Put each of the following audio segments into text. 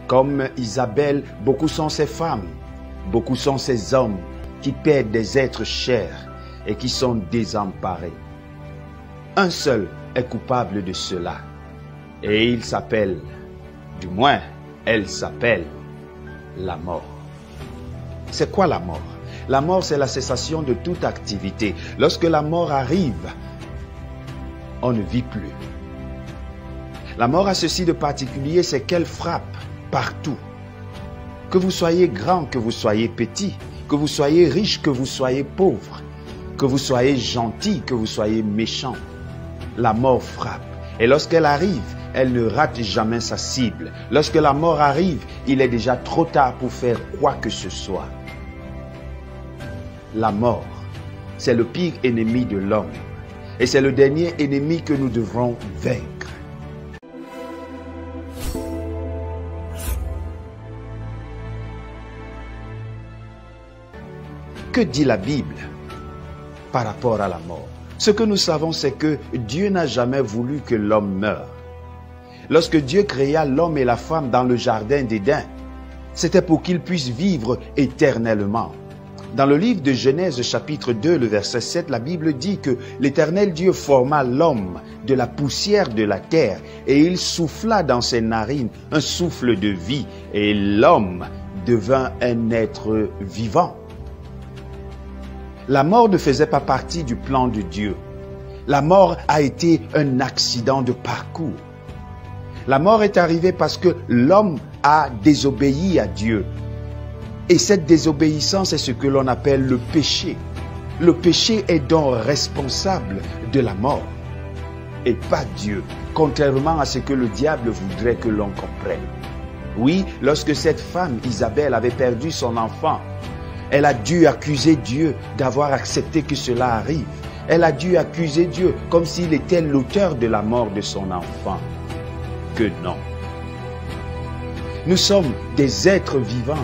Comme Isabelle, beaucoup sont ces femmes, beaucoup sont ces hommes qui perdent des êtres chers et qui sont désemparés. Un seul est coupable de cela, et il s'appelle, du moins, elle s'appelle la mort. C'est quoi la mort? La mort, c'est la cessation de toute activité. Lorsque la mort arrive, on ne vit plus. La mort a ceci de particulier, c'est qu'elle frappe partout. Que vous soyez grand, que vous soyez petit, que vous soyez riche, que vous soyez pauvre, que vous soyez gentil, que vous soyez méchant, la mort frappe. Et lorsqu'elle arrive, elle ne rate jamais sa cible. Lorsque la mort arrive, il est déjà trop tard pour faire quoi que ce soit. La mort, c'est le pire ennemi de l'homme. Et c'est le dernier ennemi que nous devrons vaincre. Que dit la Bible par rapport à la mort? Ce que nous savons, c'est que Dieu n'a jamais voulu que l'homme meure. Lorsque Dieu créa l'homme et la femme dans le jardin d'Éden, c'était pour qu'ils puissent vivre éternellement. Dans le livre de Genèse chapitre 2, le verset 7, la Bible dit que l'Éternel Dieu forma l'homme de la poussière de la terre et il souffla dans ses narines un souffle de vie et l'homme devint un être vivant. La mort ne faisait pas partie du plan de Dieu. La mort a été un accident de parcours. La mort est arrivée parce que l'homme a désobéi à Dieu. Et cette désobéissance est ce que l'on appelle le péché. Le péché est donc responsable de la mort et pas Dieu, contrairement à ce que le diable voudrait que l'on comprenne. Oui, lorsque cette femme, Isabelle, avait perdu son enfant, elle a dû accuser Dieu d'avoir accepté que cela arrive. Elle a dû accuser Dieu comme s'il était l'auteur de la mort de son enfant. Que non. Nous sommes des êtres vivants,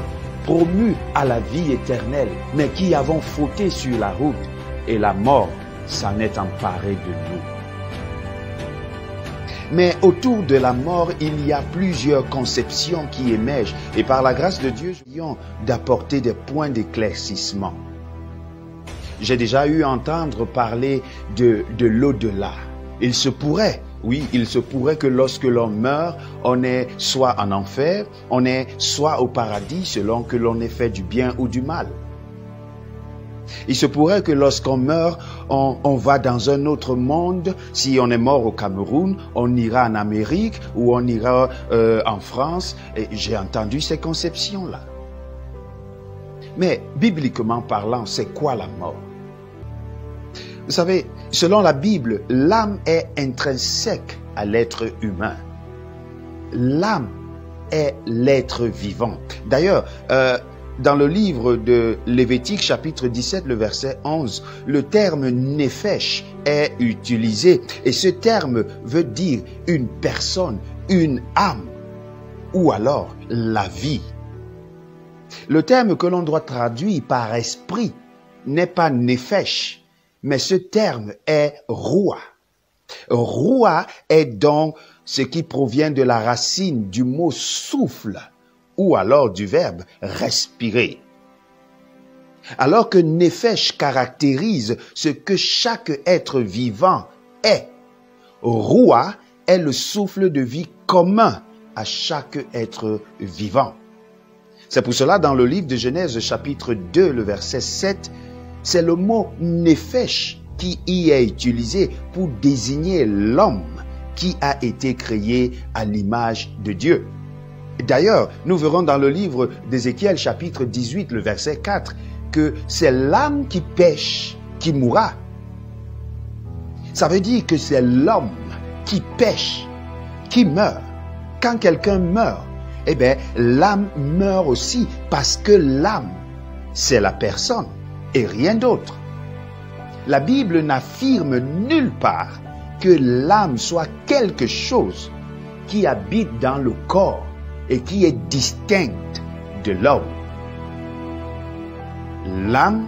promus à la vie éternelle, mais qui avons fauté sur la route et la mort s'en est emparée de nous. Mais autour de la mort, il y a plusieurs conceptions qui émergent et par la grâce de Dieu, nous allons d'apporter des points d'éclaircissement. J'ai déjà eu à entendre parler de l'au-delà. Il se pourrait, oui, il se pourrait que lorsque l'on meurt, on est soit en enfer, on est soit au paradis selon que l'on ait fait du bien ou du mal. Il se pourrait que lorsqu'on meurt, on va dans un autre monde. Si on est mort au Cameroun, on ira en Amérique ou on ira en France. Et j'ai entendu ces conceptions-là. Mais bibliquement parlant, c'est quoi la mort? Vous savez, selon la Bible, l'âme est intrinsèque à l'être humain. L'âme est l'être vivant. D'ailleurs, dans le livre de Lévitique, chapitre 17, le verset 11, le terme « nefesh » est utilisé. Et ce terme veut dire une personne, une âme, ou alors la vie. Le terme que l'on doit traduire par esprit n'est pas « nefesh », mais ce terme est « roua ». Roua est donc ce qui provient de la racine du mot « souffle », ou alors du verbe respirer. Alors que nefesh caractérise ce que chaque être vivant est, roua est le souffle de vie commun à chaque être vivant. C'est pour cela dans le livre de Genèse chapitre 2, le verset 7, c'est le mot nefesh qui y est utilisé pour désigner l'homme qui a été créé à l'image de Dieu. D'ailleurs, nous verrons dans le livre d'Ézéchiel chapitre 18, le verset 4, que c'est l'âme qui pêche qui mourra. Ça veut dire que c'est l'homme qui pêche, qui meurt. Quand quelqu'un meurt, eh bien, l'âme meurt aussi parce que l'âme, c'est la personne et rien d'autre. La Bible n'affirme nulle part que l'âme soit quelque chose qui habite dans le corps et qui est distincte de l'homme. L'âme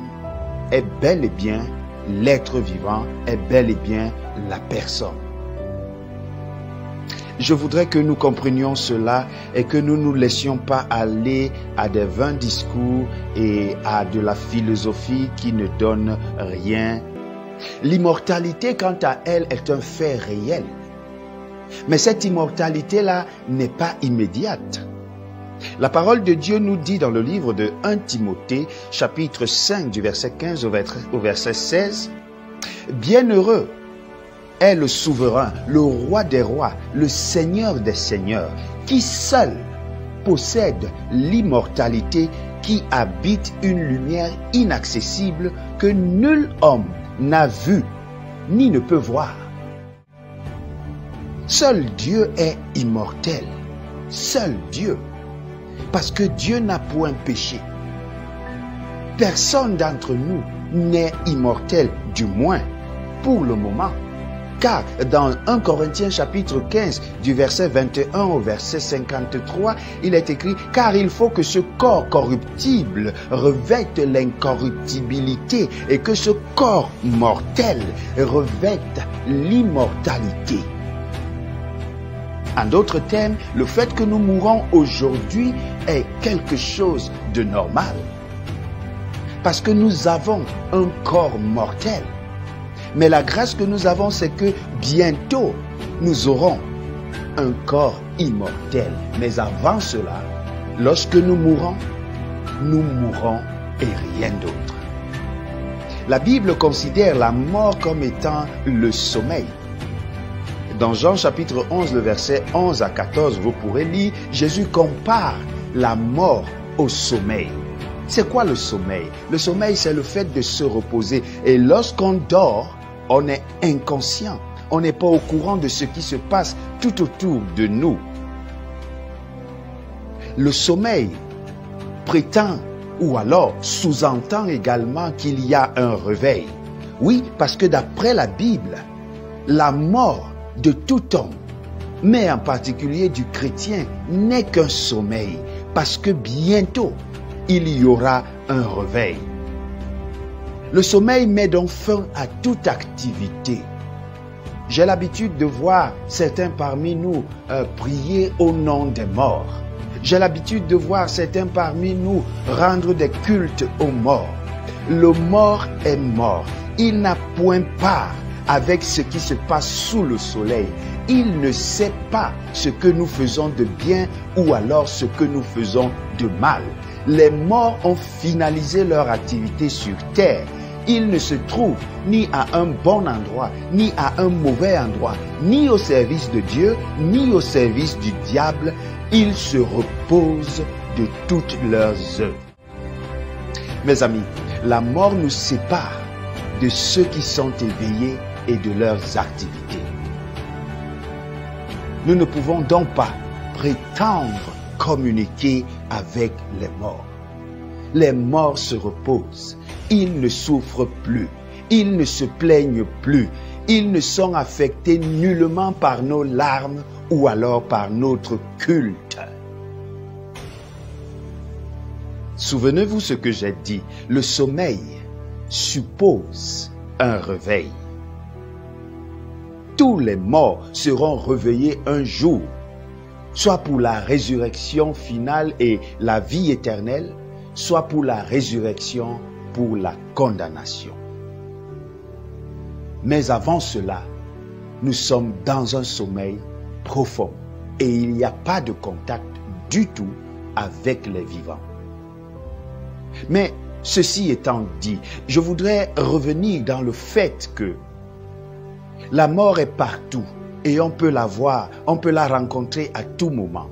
est bel et bien l'être vivant, est bel et bien la personne. je voudrais que nous comprenions cela et que nous ne nous laissions pas aller à des vains discours et à de la philosophie qui ne donne rien. L'immortalité, quant à elle, est un fait réel. Mais cette immortalité-là n'est pas immédiate. La parole de Dieu nous dit dans le livre de 1 Timothée, chapitre 5, du verset 15 au verset 16, « Bienheureux est le souverain, le roi des rois, le seigneur des seigneurs, qui seul possède l'immortalité, qui habite une lumière inaccessible que nul homme n'a vu ni ne peut voir. » Seul Dieu est immortel. Seul Dieu. Parce que Dieu n'a point péché. Personne d'entre nous n'est immortel, du moins pour le moment. Car dans 1 Corinthiens chapitre 15, du verset 21 au verset 53, il est écrit « Car il faut que ce corps corruptible revête l'incorruptibilité et que ce corps mortel revête l'immortalité. » En d'autres termes, le fait que nous mourons aujourd'hui est quelque chose de normal. Parce que nous avons un corps mortel. Mais la grâce que nous avons, c'est que bientôt, nous aurons un corps immortel. Mais avant cela, lorsque nous mourrons et rien d'autre. La Bible considère la mort comme étant le sommeil. Dans Jean chapitre 11, le verset 11 à 14, vous pourrez lire, Jésus compare la mort au sommeil. C'est quoi le sommeil? Le sommeil, c'est le fait de se reposer. Et lorsqu'on dort, on est inconscient. On n'est pas au courant de ce qui se passe tout autour de nous. Le sommeil prétend ou alors sous-entend également qu'il y a un réveil. Oui, parce que d'après la Bible, la mort de tout homme, mais en particulier du chrétien, n'est qu'un sommeil, parce que bientôt, il y aura un réveil. Le sommeil met donc fin à toute activité. J'ai l'habitude de voir certains parmi nous prier au nom des morts. J'ai l'habitude de voir certains parmi nous rendre des cultes aux morts. Le mort est mort. Il n'a point part avec ce qui se passe sous le soleil. Il ne sait pas ce que nous faisons de bien ou alors ce que nous faisons de mal. Les morts ont finalisé leur activité sur terre. Ils ne se trouvent ni à un bon endroit, ni à un mauvais endroit, ni au service de Dieu, ni au service du diable. Ils se reposent de toutes leurs œuvres. Mes amis, la mort nous sépare de ceux qui sont éveillés et de leurs activités. Nous ne pouvons donc pas prétendre communiquer avec les morts. Les morts se reposent, ils ne souffrent plus, ils ne se plaignent plus, ils ne sont affectés nullement par nos larmes ou alors par notre culte. Souvenez-vous ce que j'ai dit, le sommeil suppose un réveil. Tous les morts seront réveillés un jour, soit pour la résurrection finale et la vie éternelle, soit pour la résurrection pour la condamnation. Mais avant cela, nous sommes dans un sommeil profond et il n'y a pas de contact du tout avec les vivants. Mais ceci étant dit, je voudrais revenir dans le fait que la mort est partout et on peut la voir, on peut la rencontrer à tout moment.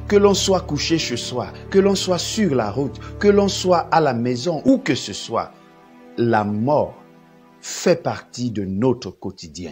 Que l'on soit couché chez soi, que l'on soit sur la route, que l'on soit à la maison, où que ce soit, la mort fait partie de notre quotidien.